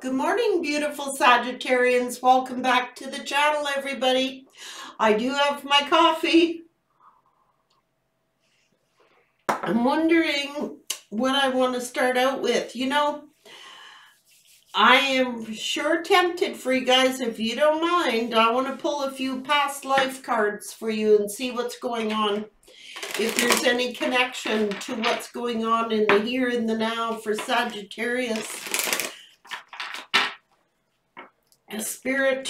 Good morning, beautiful Sagittarians. Welcome back to the channel, everybody. I do have my coffee. I'm wondering what I want to start out with. You know, I am sure tempted for you guys, if you don't mind, I want to pull a few past life cards for you and see what's going on. If there's any connection to what's going on in the here and the now for Sagittarius. Spirit,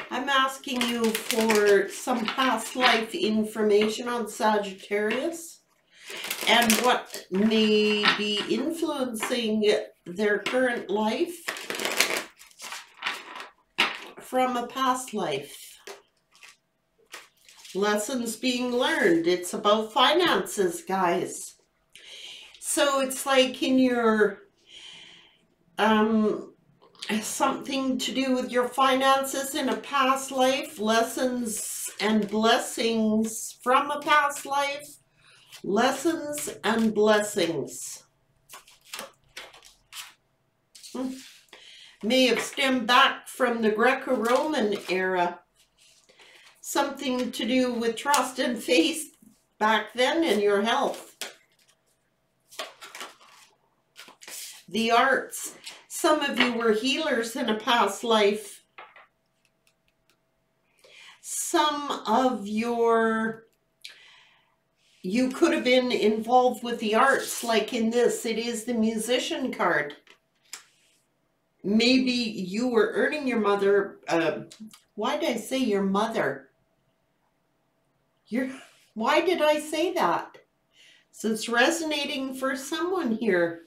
I'm asking you for some past life information on Sagittarius and what may be influencing their current life from a past life. Lessons being learned. It's about finances, guys. So it's like in your, something to do with your finances in a past life, lessons and blessings from a past life, lessons and blessings. May have stemmed back from the Greco-Roman era. Something to do with trust and faith back then in your health. The arts. Some of you were healers in a past life. Some of you could have been involved with the arts, like in this. It is the musician card. Maybe you were earning your mother. Why did I say your mother? Why did I say that? So it's resonating for someone here.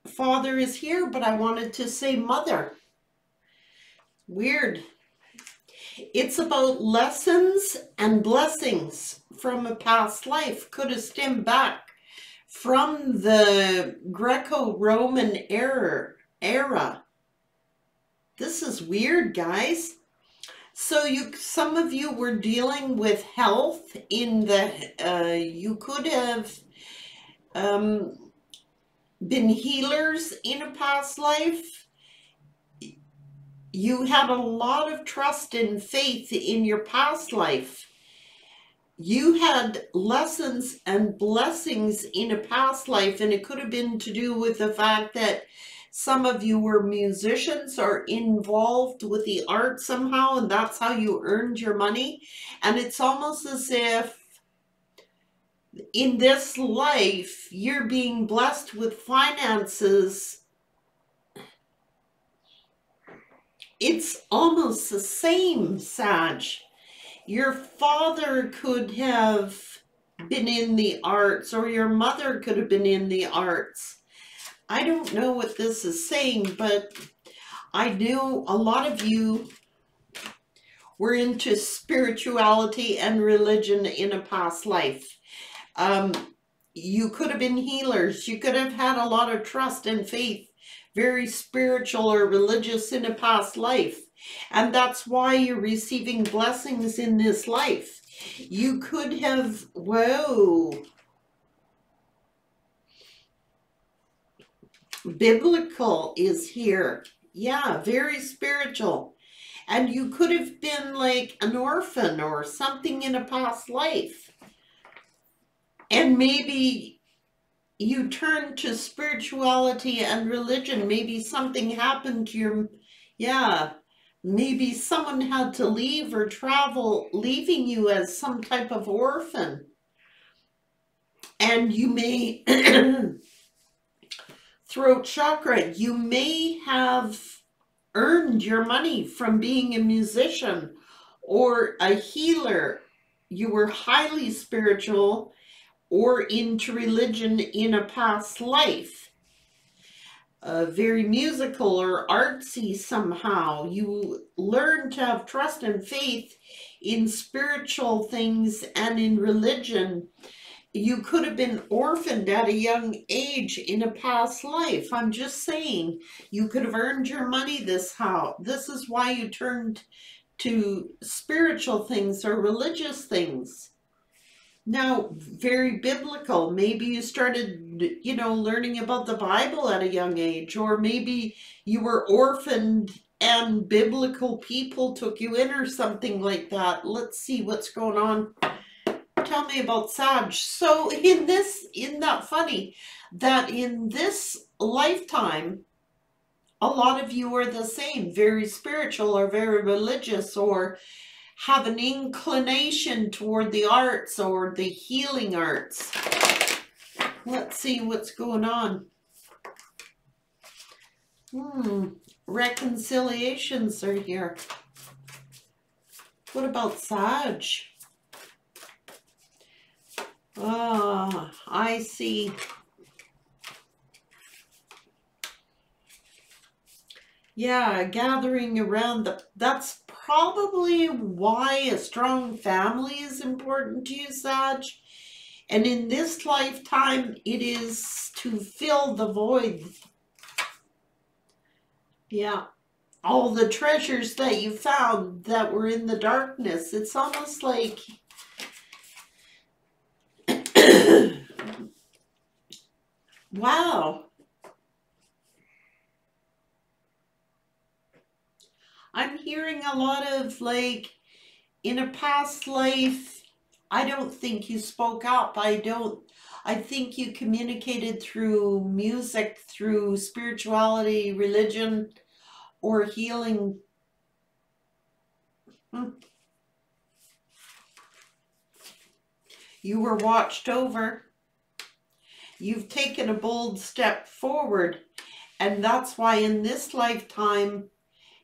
Father is here, but I wanted to say mother. Weird. It's about lessons and blessings from a past life. Could have stemmed back from the Greco-Roman era. This is weird, guys. So some of you were dealing with health in the, you could have been healers in a past life. You had a lot of trust and faith in your past life. You had lessons and blessings in a past life, and it could have been to do with the fact that some of you were musicians or involved with the arts somehow, and that's how you earned your money. And it's almost as if in this life, you're being blessed with finances. It's almost the same, Sag. Your father could have been in the arts, or your mother could have been in the arts. I don't know what this is saying, but I know a lot of you were into spirituality and religion in a past life. You could have been healers. You could have had a lot of trust and faith, very spiritual or religious in a past life. And that's why you're receiving blessings in this life. You could have, whoa. Biblical is here. Yeah, very spiritual. And you could have been like an orphan or something in a past life. And maybe you turned to spirituality and religion. Maybe something happened to your, maybe someone had to leave or travel, leaving you as some type of orphan. And you may, throat chakra, you may have earned your money from being a musician or a healer. You were highly spiritual or into religion in a past life. Very musical or artsy somehow. You learn to have trust and faith in spiritual things and in religion. You could have been orphaned at a young age in a past life. I'm just saying, you could have earned your money this is why you turned to spiritual things or religious things. Now, very biblical. Maybe you started, learning about the Bible at a young age, or maybe you were orphaned and biblical people took you in or something like that. Let's see what's going on. Tell me about Sag. So isn't that funny that in this lifetime, a lot of you are the same, very spiritual or very religious or have an inclination toward the arts or the healing arts. Let's see what's going on. Reconciliations are here. What about Sag? Ah, I see. Yeah, gathering around that's probably why a strong family is important to you, Sag. And in this lifetime, it is to fill the void. Yeah. All the treasures that you found that were in the darkness. It's almost like wow. I'm hearing a lot of like, in a past life, I don't think you spoke up. I think you communicated through music, through spirituality, religion, or healing. You were watched over. You've taken a bold step forward. And that's why in this lifetime,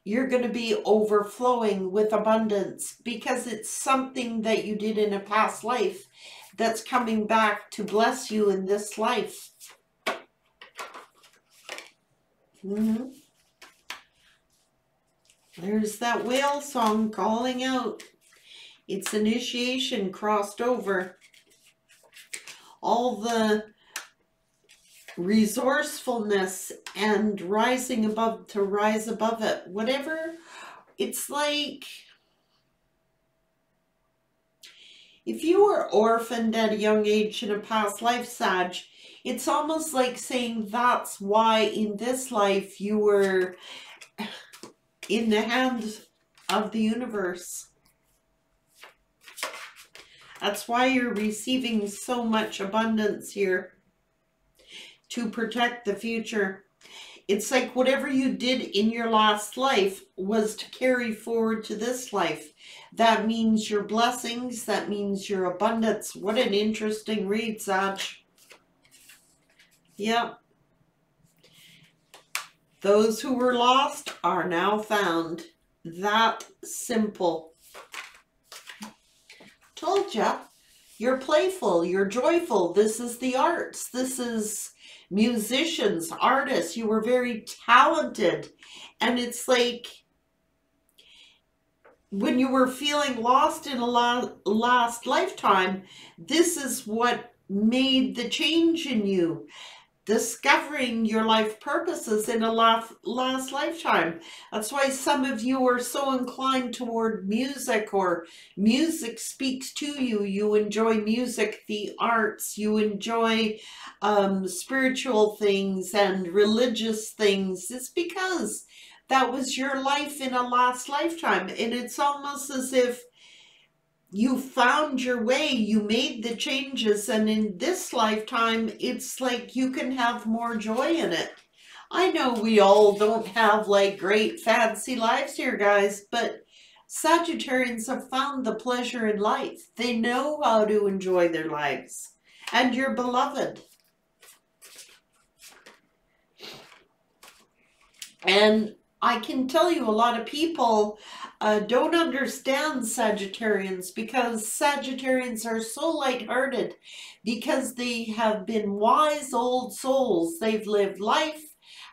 you're going to be overflowing with abundance because it's something that you did in a past life that's coming back to bless you in this life. There's that whale song calling out. It's initiation crossed over. All the resourcefulness and rising above to rise above it. Whatever. It's like if you were orphaned at a young age in a past life, Sag, it's almost like saying that's why in this life you were in the hands of the universe. That's why you're receiving so much abundance here to protect the future. It's like whatever you did in your last life was to carry forward to this life. That means your blessings. That means your abundance. What an interesting read, Sag. Yep. Those who were lost are now found. That simple. Told ya. You're playful. You're joyful. This is the arts. This is musicians, artists. You were very talented. And it's like when you were feeling lost in a last lifetime, this is what made the change in you. Discovering your life purposes in a last lifetime. That's why some of you are so inclined toward music, or music speaks to you. You enjoy music, the arts, you enjoy spiritual things and religious things. It's because that was your life in a last lifetime. And it's almost as if you found your way, you made the changes, and in this lifetime, it's like you can have more joy in it. I know we all don't have like great fancy lives here, guys, but Sagittarians have found the pleasure in life. They know how to enjoy their lives, and you're beloved. And I can tell you a lot of people don't understand Sagittarians because Sagittarians are so lighthearted because they have been wise old souls. They've lived life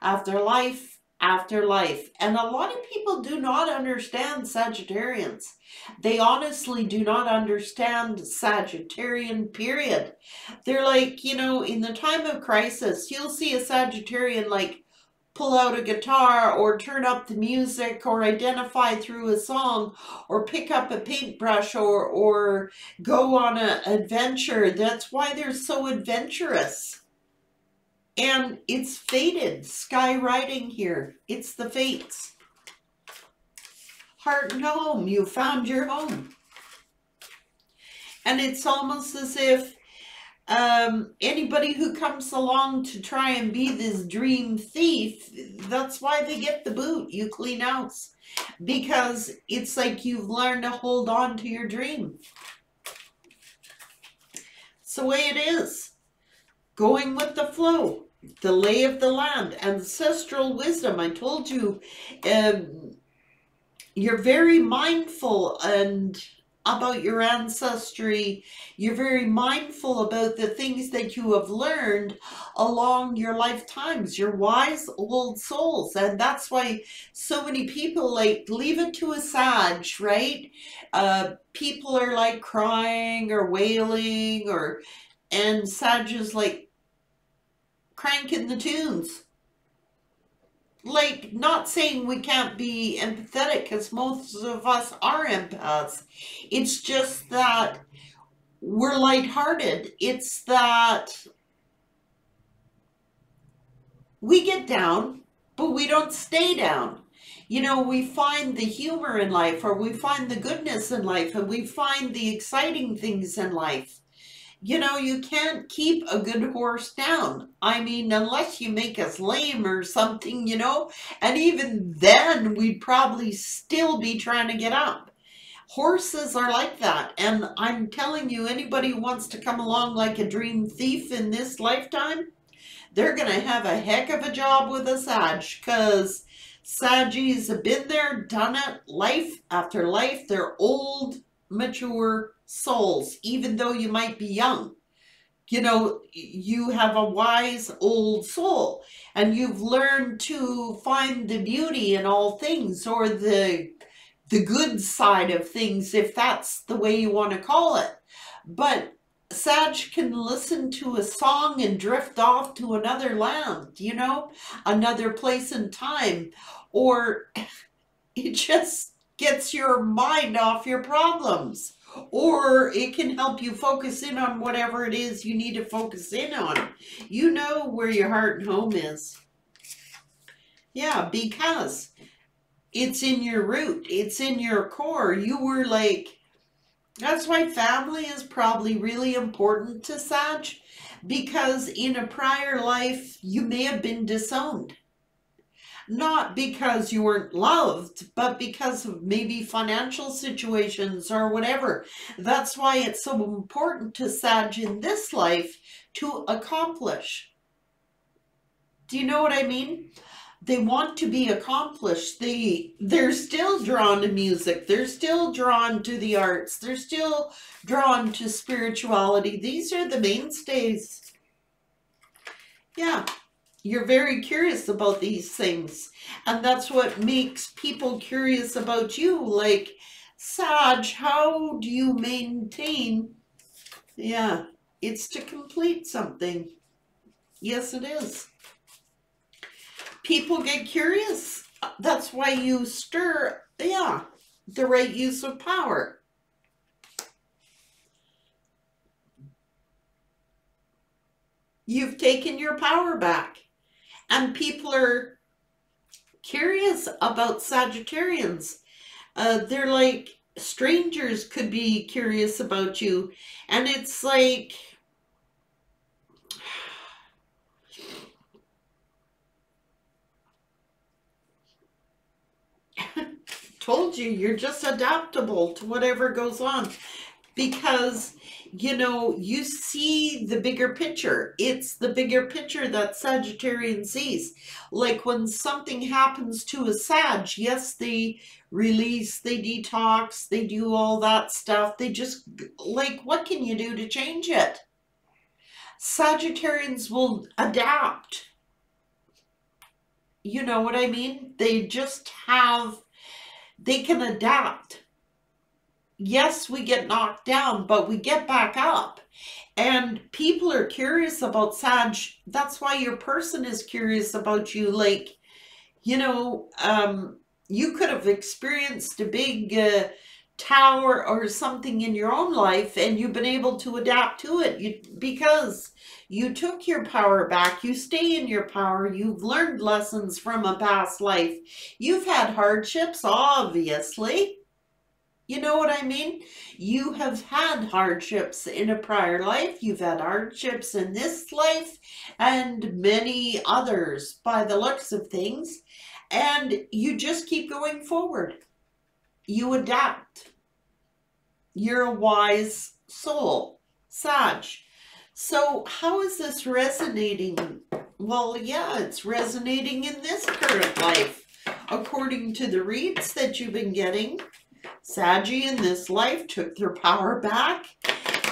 after life after life. And a lot of people do not understand Sagittarians. They honestly do not understand Sagittarian, period. They're like, in the time of crisis, you'll see a Sagittarian like pull out a guitar or turn up the music or identify through a song or pick up a paintbrush or go on an adventure. That's why they're so adventurous. And it's fated, sky riding here. It's the fates. Heart and home, you found your home. And it's almost as if anybody who comes along to try and be this dream thief, that's why they get the boot. You clean house. Because it's like you've learned to hold on to your dream. It's the way it is. Going with the flow. The lay of the land. Ancestral wisdom. I told you, you're very mindful about your ancestry. You're very mindful about the things that you have learned along your lifetimes. You're wise old souls. And that's why so many people like leave it to a Sag, right? People are like crying or wailing and Sag is like cranking the tunes. Like, not saying we can't be empathetic, because most of us are empaths. It's just that we're lighthearted. It's that we get down, but we don't stay down. You know, we find the humor in life, or we find the goodness in life, and we find the exciting things in life. You know, you can't keep a good horse down. I mean, unless you make us lame or something, you know. And even then, we'd probably still be trying to get up. Horses are like that. And I'm telling you, anybody who wants to come along like a dream thief in this lifetime, they're going to have a heck of a job with a Sag. Because Saggies have been there, done it, life after life. They're old, mature souls, even though you might be young. You know, you have a wise old soul, and you've learned to find the beauty in all things, or the good side of things, if that's the way you want to call it. But Sag can listen to a song and drift off to another land, you know, another place and time, or it just gets your mind off your problems. Or it can help you focus in on whatever it is you need to focus in on. You know where your heart and home is. Yeah, because it's in your root. It's in your core. You were like, that's why family is probably really important to Sag. Because in a prior life, you may have been disowned. Not because you weren't loved, but because of maybe financial situations or whatever. That's why it's so important to Sag in this life to accomplish. Do you know what I mean? They want to be accomplished. They're still drawn to music. They're still drawn to the arts. They're still drawn to spirituality. These are the mainstays. Yeah. You're very curious about these things. And that's what makes people curious about you. Like, Sag, how do you maintain? Yeah, it's to complete something. Yes, it is. People get curious. That's why you stir, yeah, the right use of power. You've taken your power back. And people are curious about Sagittarians. They're like, strangers could be curious about you. And it's like, told you, you're just adaptable to whatever goes on. Because, you know, you see the bigger picture. It's the bigger picture that Sagittarian sees. Like when something happens to a Sag, yes, they release, they detox, they do all that stuff. They just, like, what can you do to change it? Sagittarians will adapt. You know what I mean? They just have, they can adapt. Yes, we get knocked down, but we get back up. And people are curious about Sag. That's why your person is curious about you. Like, You know, you could have experienced a big tower or something in your own life, and you've been able to adapt to it because you took your power back. You stay in your power. You've learned lessons from a past life. You've had hardships, obviously. You know what I mean? You have had hardships in a prior life. You've had hardships in this life and many others by the looks of things. And you just keep going forward. You adapt. You're a wise soul, Sag. So how is this resonating? Well, yeah, it's resonating in this current life. According to the reads that you've been getting, Saggy in this life took their power back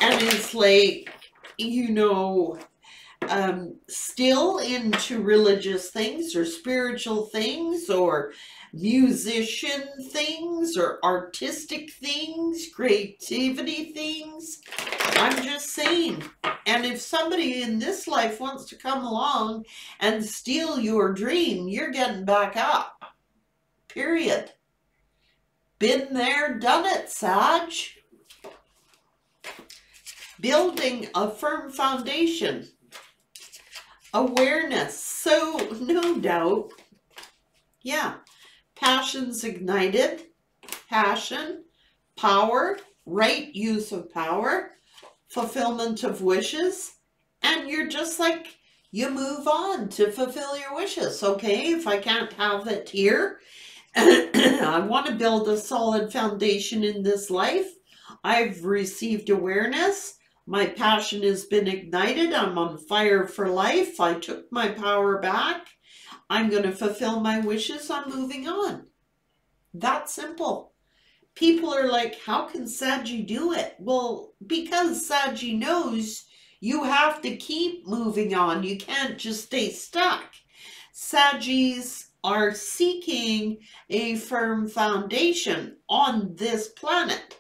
and is like, you know, still into religious things or spiritual things or musician things or artistic things, creativity things. I'm just saying. And if somebody in this life wants to come along and steal your dream, you're getting back up. Period. Been there, done it, Sag. Building a firm foundation. Awareness. So, no doubt. Yeah. Passion's ignited. Passion. Power. Right use of power. Fulfillment of wishes. And you're just like, you move on to fulfill your wishes. Okay, if I can't have it here, I want to build a solid foundation in this life. I've received awareness. My passion has been ignited. I'm on fire for life. I took my power back. I'm going to fulfill my wishes. I'm moving on. That simple. People are like, how can Saggy do it? Well, because Saggy knows you have to keep moving on. You can't just stay stuck. Saggys are seeking a firm foundation on this planet.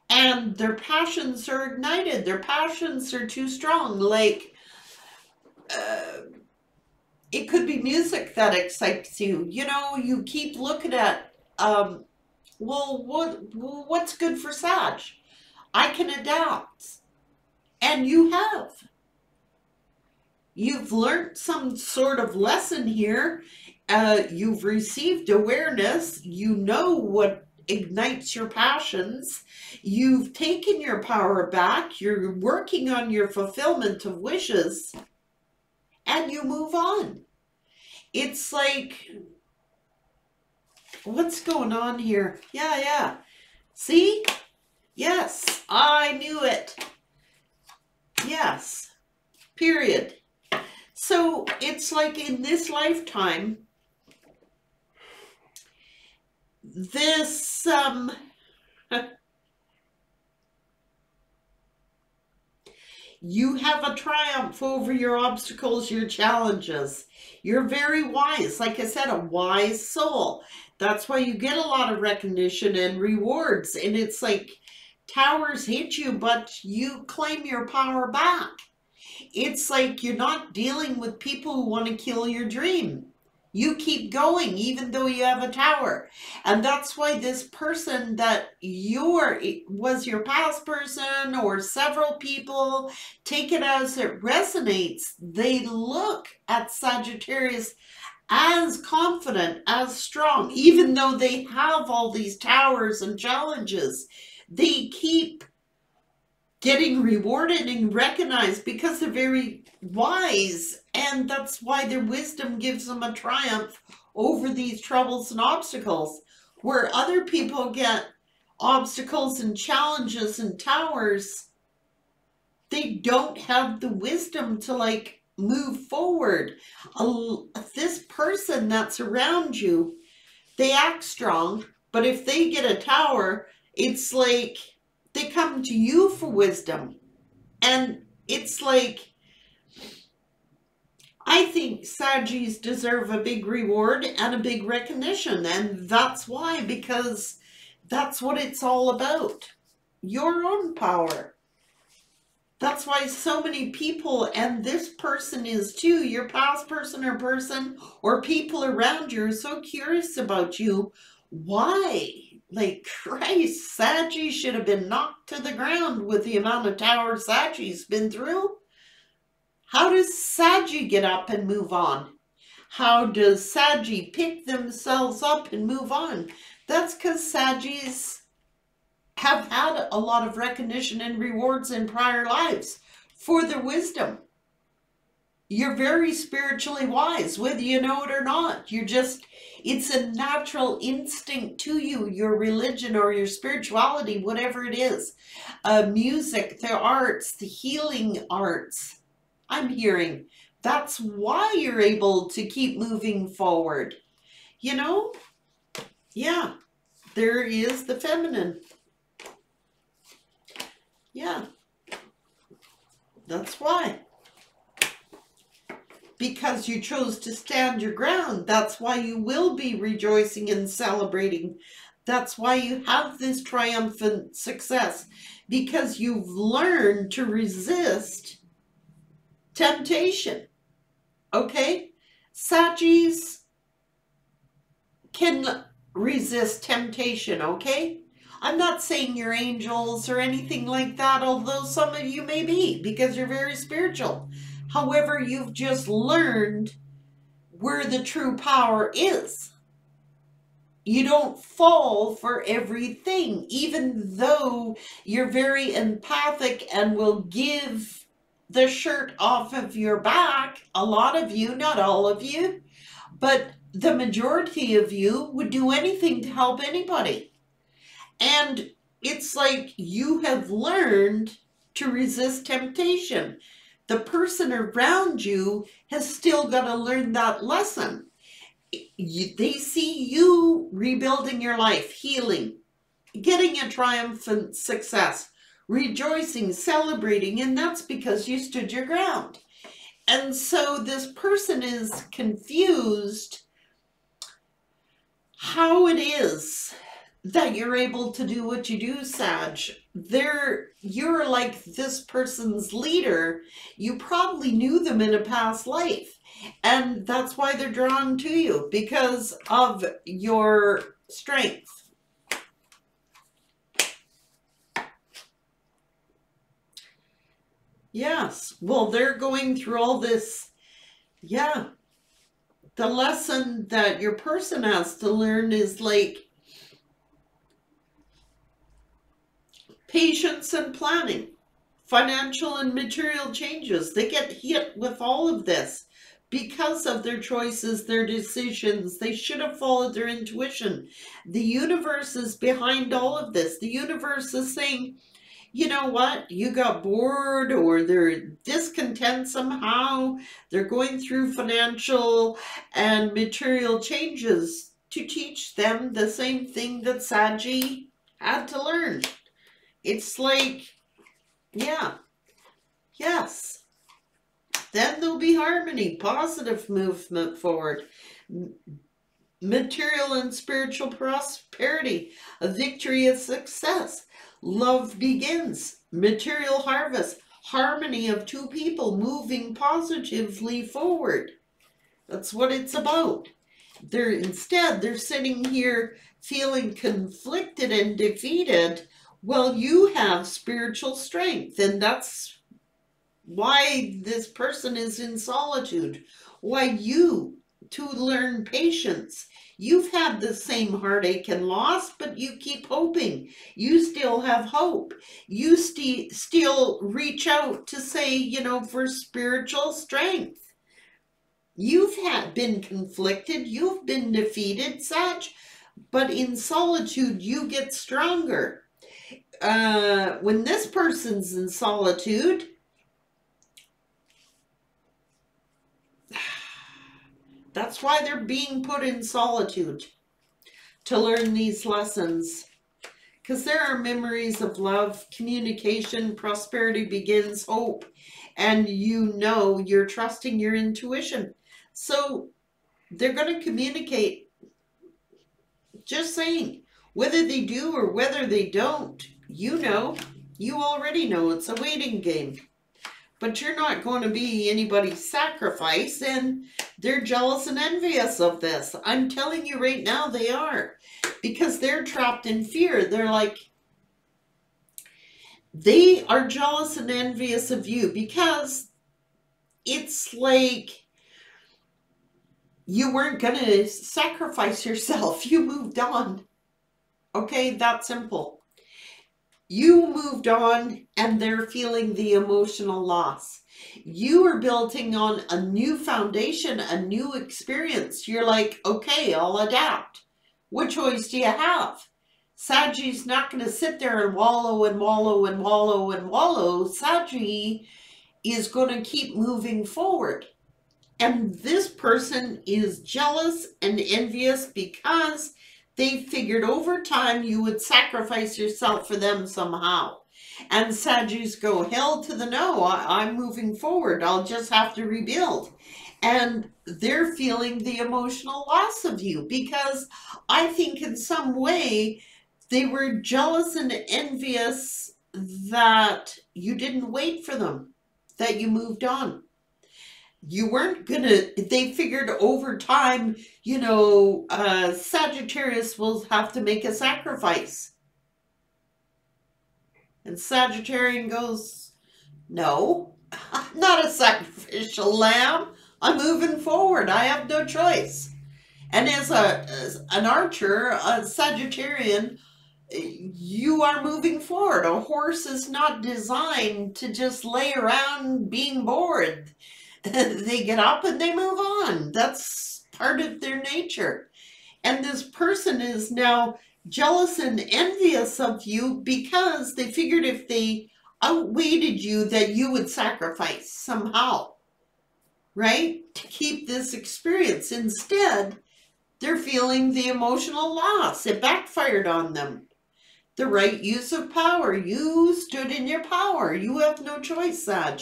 And their passions are ignited. Their passions are too strong. Like, it could be music that excites you. You know, you keep looking at, well, what's good for Sag? I can adapt. And you have. You've learned some sort of lesson here. You've received awareness. You know what ignites your passions. You've taken your power back. You're working on your fulfillment of wishes. And you move on. It's like, what's going on here? Yeah. See? Yes, I knew it. Yes. Period. So it's like in this lifetime, this you have a triumph over your obstacles, your challenges. You're very wise. Like I said, a wise soul. That's why you get a lot of recognition and rewards. And it's like towers hit you, but you claim your power back. It's like you're not dealing with people who want to kill your dream. You keep going even though you have a tower. And that's why this person that was your past person or several people, take it as it resonates. They look at Sagittarius as confident, as strong, even though they have all these towers and challenges. They keep getting rewarded and recognized because they're very wise, and that's why their wisdom gives them a triumph over these troubles and obstacles. Where other people get obstacles and challenges and towers, they don't have the wisdom to like move forward. This person that's around you, they act strong, but if they get a tower, it's like they come to you for wisdom. And it's like, I think Saggies deserve a big reward and a big recognition. And that's why, because that's what it's all about. Your own power. That's why so many people, and this person is too, your past person or people around you are so curious about you. Why? Like, Christ, Saggy should have been knocked to the ground with the amount of tower Saggy's been through. How does Saggy get up and move on? How does Saggy pick themselves up and move on? That's because Saggys have had a lot of recognition and rewards in prior lives for their wisdom. You're very spiritually wise, whether you know it or not. It's a natural instinct to you, your religion or your spirituality, whatever it is. Music, the arts, the healing arts, I'm hearing. That's why you're able to keep moving forward. You know? Yeah, there is the feminine. Yeah, that's why. Because you chose to stand your ground. That's why you will be rejoicing and celebrating. That's why you have this triumphant success. Because you've learned to resist temptation. Okay? Saggies can resist temptation, okay? I'm not saying you're angels or anything like that, although some of you may be, because you're very spiritual. However, you've just learned where the true power is. You don't fall for everything, even though you're very empathic and will give the shirt off of your back. A lot of you, not all of you, but the majority of you would do anything to help anybody. And it's like you have learned to resist temptation. The person around you has still got to learn that lesson. They see you rebuilding your life, healing, getting a triumphant success, rejoicing, celebrating, and that's because you stood your ground. And so this person is confused how it is that you're able to do what you do, Sag. You're like this person's leader. You probably knew them in a past life. And that's why they're drawn to you, because of your strength. Yes. Well, they're going through all this. Yeah. The lesson that your person has to learn is like patience and planning, financial and material changes. They get hit with all of this because of their choices, their decisions. They should have followed their intuition. The universe is behind all of this. The universe is saying, you know what, you got bored or they're discontent somehow. They're going through financial and material changes to teach them the same thing that Saggy had to learn. It's like, yeah, yes. Then there'll be harmony, positive movement forward, material and spiritual prosperity, a victory of success. Love begins, material harvest, harmony of two people moving positively forward. That's what it's about. Instead, they're sitting here feeling conflicted and defeated. Well, you have spiritual strength, and that's why this person is in solitude. Why you, to learn patience. You've had the same heartache and loss, but you keep hoping. You still have hope. You still reach out to say, for spiritual strength. You've been conflicted. You've been defeated, such, but in solitude, you get stronger. When this person's in solitude, that's why they're being put in solitude, to learn these lessons. Because there are memories of love, communication, prosperity begins, hope, and you're trusting your intuition. So they're going to communicate. Just saying, whether they do or whether they don't, You already know it's a waiting game. But you're not going to be anybody's sacrifice, and they're jealous and envious of this. I'm telling you right now, they are. Because they're trapped in fear. They're like, they are jealous and envious of you because it's like you weren't going to sacrifice yourself. You moved on. Okay, that simple. You moved on and they're feeling the emotional loss. You are building on a new foundation, a new experience. You're like, okay, I'll adapt. What choice do you have? Sagi's not going to sit there and wallow and wallow and wallow and wallow. Sagi is going to keep moving forward. And this person is jealous and envious because they figured over time you would sacrifice yourself for them somehow. And Sagis go, hell to the no, I'm moving forward. I'll just have to rebuild. And they're feeling the emotional loss of you because I think in some way they were jealous and envious that you didn't wait for them, that you moved on. You weren't gonna, they figured over time, Sagittarius will have to make a sacrifice. And Sagittarian goes, no, I'm not a sacrificial lamb. I'm moving forward. I have no choice. And as an archer, a Sagittarian, you are moving forward. A horse is not designed to just lay around being bored. They get up and they move on. That's part of their nature. And this person is now jealous and envious of you because they figured if they outweighted you that you would sacrifice somehow, right? To keep this experience. Instead, they're feeling the emotional loss. It backfired on them. The right use of power. You stood in your power. You have no choice, Sag.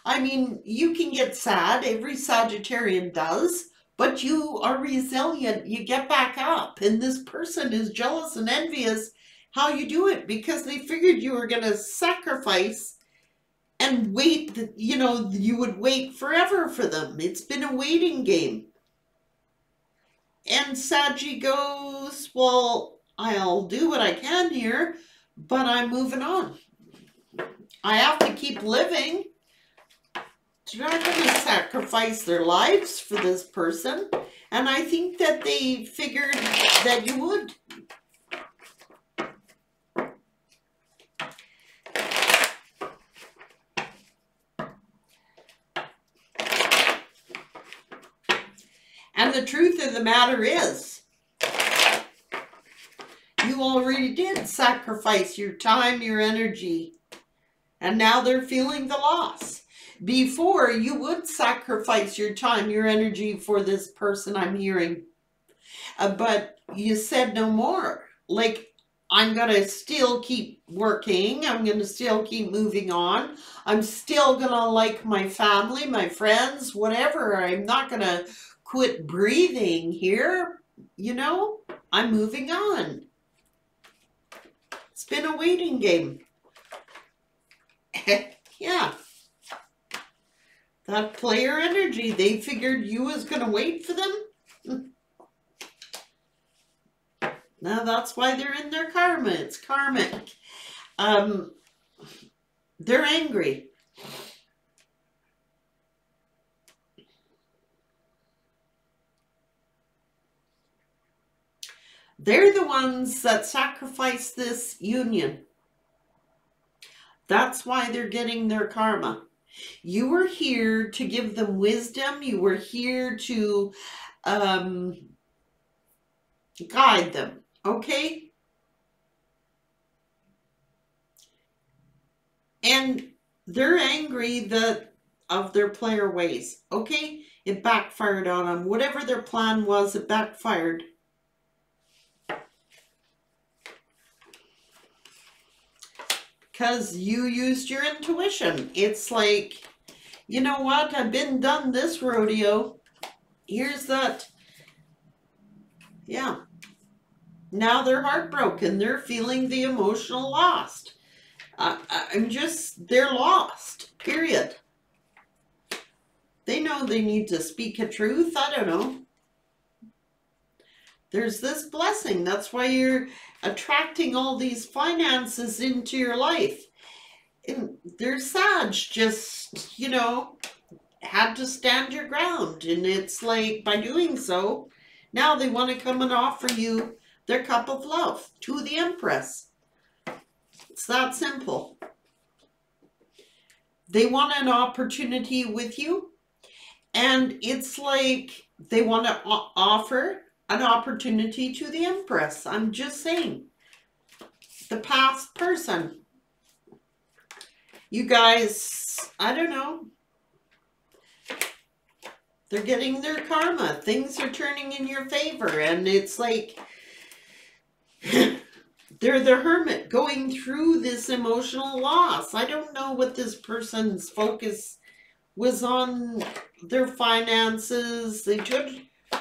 I mean, you can get sad. Every Sagittarian does. But you are resilient. You get back up. And this person is jealous and envious how you do it because they figured you were going to sacrifice and wait. You would wait forever for them. It's been a waiting game. And Saggy goes, well, I'll do what I can here, but I'm moving on. I have to keep living. They're not going to sacrifice their lives for this person. And I think that they figured that you would. And the truth of the matter is, you already did sacrifice your time, your energy, and now they're feeling the loss. Before, you would sacrifice your time, your energy for this person I'm hearing. But you said no more. Like, I'm going to still keep working. I'm going to still keep moving on. I'm still going to like my family, my friends, whatever. I'm not going to quit breathing here. I'm moving on. It's been a waiting game. Yeah. That player energy, they figured you was going to wait for them. Now that's why they're in their karma. It's karmic. They're angry. They're the ones that sacrifice this union. That's why they're getting their karma. You were here to give them wisdom. You were here to guide them, okay? And they're angry of their player ways, okay? It backfired on them. Whatever their plan was, it backfired. Because you used your intuition. It's like, you know what? I've been done this rodeo. Here's that. Yeah. Now they're heartbroken. They're feeling the emotional loss. They're lost, period. They know they need to speak a truth. I don't know. There's this blessing. That's why you're attracting all these finances into your life. And there's Sag, just, had to stand your ground. And it's like, by doing so, now they want to come and offer you their cup of love to the Empress. It's that simple. They want an opportunity with you. And it's like they want to offer an opportunity to the Empress. I'm just saying. The past person. You guys, I don't know. They're getting their karma. Things are turning in your favor. And it's like they're the hermit going through this emotional loss. I don't know what this person's focus was on. Their finances. They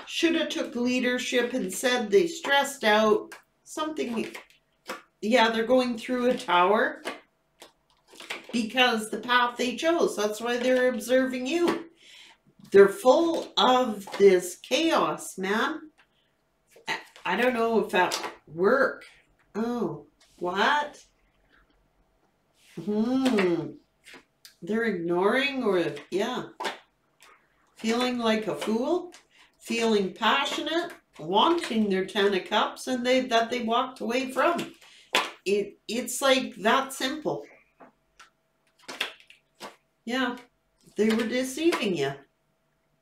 should have took leadership and said they stressed out. Something. Yeah, they're going through a tower because the path they chose. That's why they're observing you. They're full of this chaos, man. I don't know if at work. Oh, what? They're ignoring or, yeah. Feeling like a fool. Feeling passionate. Wanting their 10 of cups and that they walked away from. It's like that simple. Yeah. They were deceiving you.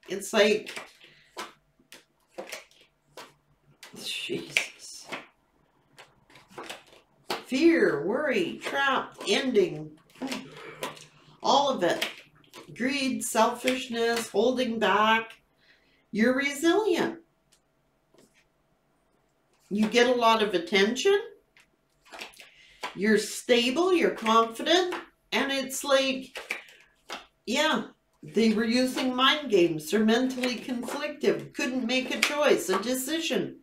It's like, Jesus. Fear, worry, trap, ending. All of it. Greed, selfishness, holding back. You're resilient. You get a lot of attention. You're stable, you're confident. And it's like, yeah. They were using mind games. They're mentally conflicted. Couldn't make a choice, a decision.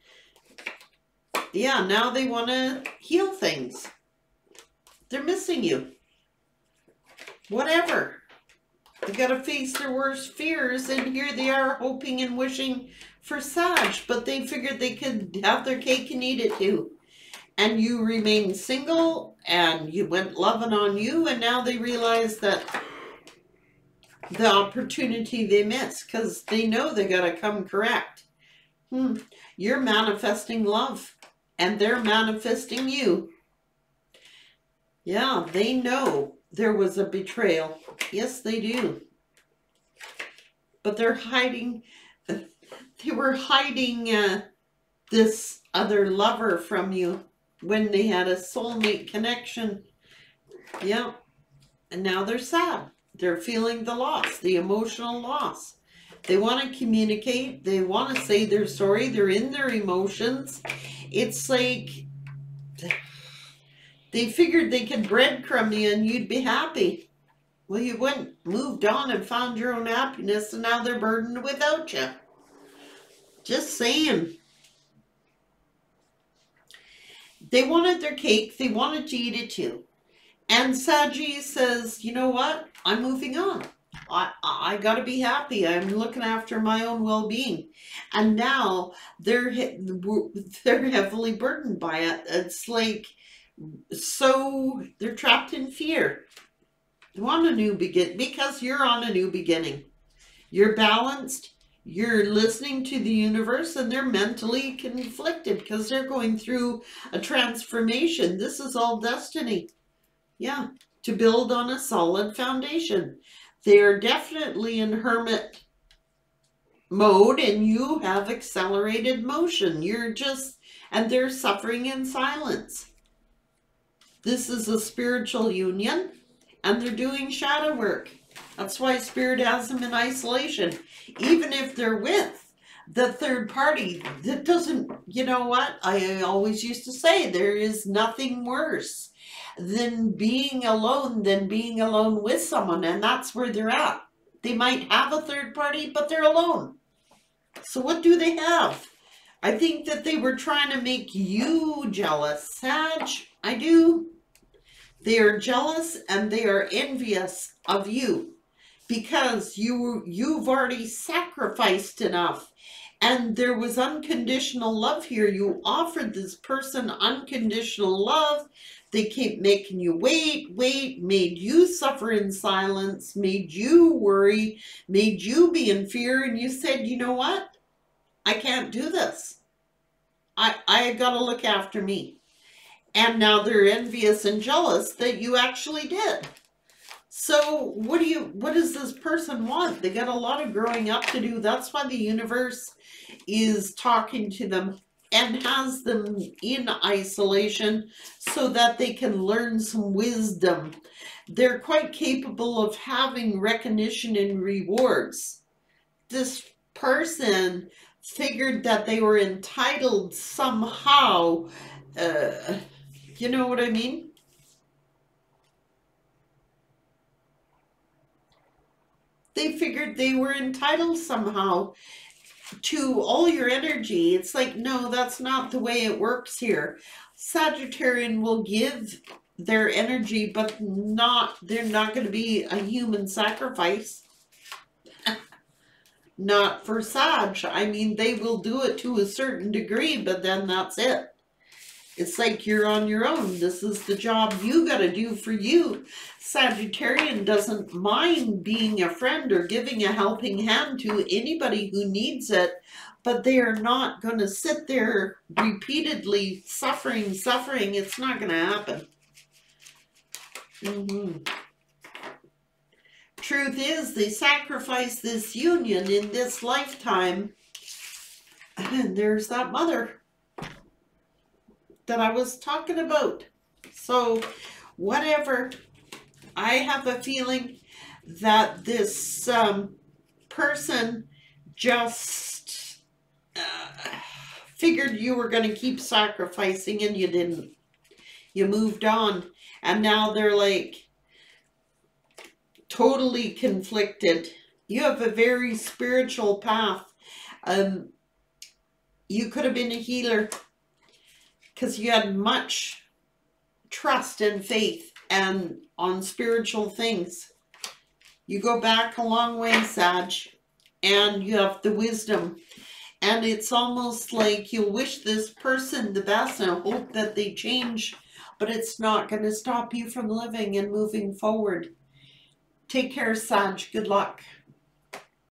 Yeah, now they want to heal things. They're missing you. Whatever. They got to face their worst fears, and here they are hoping and wishing for Sag, but they figured they could have their cake and eat it too. And you remained single, and you went loving on you, and now they realize that the opportunity they miss because they know they got to come correct. You're manifesting love and they're manifesting you. Yeah, they know there was a betrayal. Yes, they do. But they're hiding. They were hiding this other lover from you when they had a soulmate connection. Yeah. And now they're sad. They're feeling the loss, the emotional loss. They want to communicate. They want to say they're sorry. They're in their emotions. It's like they figured they could breadcrumb you and you'd be happy. Well, you went, moved on and found your own happiness, and now they're burdened without you. Just saying. They wanted their cake. They wanted to eat it too. And Saggy says, you know what? I'm moving on. I got to be happy. I'm looking after my own well-being. And now they're heavily burdened by it. It's like, so they're trapped in fear. They want a new beginning because you're on a new beginning. You're balanced. You're listening to the universe, and they're mentally conflicted because they're going through a transformation. This is all destiny. Yeah, to build on a solid foundation. They're definitely in hermit mode, and you have accelerated motion. And they're suffering in silence. This is a spiritual union, and they're doing shadow work. That's why Spirit has them in isolation. Even if they're with the third party, that doesn't, you know what? I always used to say there is nothing worse than being alone with someone, and that's where they're at. They might have a third party, but they're alone. So what do they have? I think that they were trying to make you jealous, Sag. I do. They are jealous and they are envious of you because you've already sacrificed enough. And there was unconditional love here. You offered this person unconditional love. They keep making you wait, made you suffer in silence, made you worry, made you be in fear. And you said, you know what? I can't do this. I got to look after me. And now they're envious and jealous that you actually did. So what does this person want? They got a lot of growing up to do. That's why the universe is talking to them and has them in isolation so that they can learn some wisdom. They're quite capable of having recognition and rewards. This person figured that they were entitled somehow. You know what I mean? They figured they were entitled somehow to all your energy. It's like, no, that's not the way it works here. Sagittarian will give their energy, but they're not going to be a human sacrifice. Not for Sag. I mean, they will do it to a certain degree, but then that's it. It's like you're on your own. This is the job you got to do for you. Sagittarian doesn't mind being a friend or giving a helping hand to anybody who needs it, but they are not going to sit there repeatedly suffering. It's not going to happen. Truth is, they sacrifice this union in this lifetime. And there's that mother that I was talking about. So whatever, I have a feeling that this person just figured you were going to keep sacrificing and you didn't. You moved on, and now they're like totally conflicted. You have a very spiritual path. You could have been a healer because you had much trust and faith and on spiritual things. You go back a long way, Sag, and you have the wisdom. And it's almost like you wish this person the best and hope that they change, but it's not going to stop you from living and moving forward. Take care, Sag. Good luck.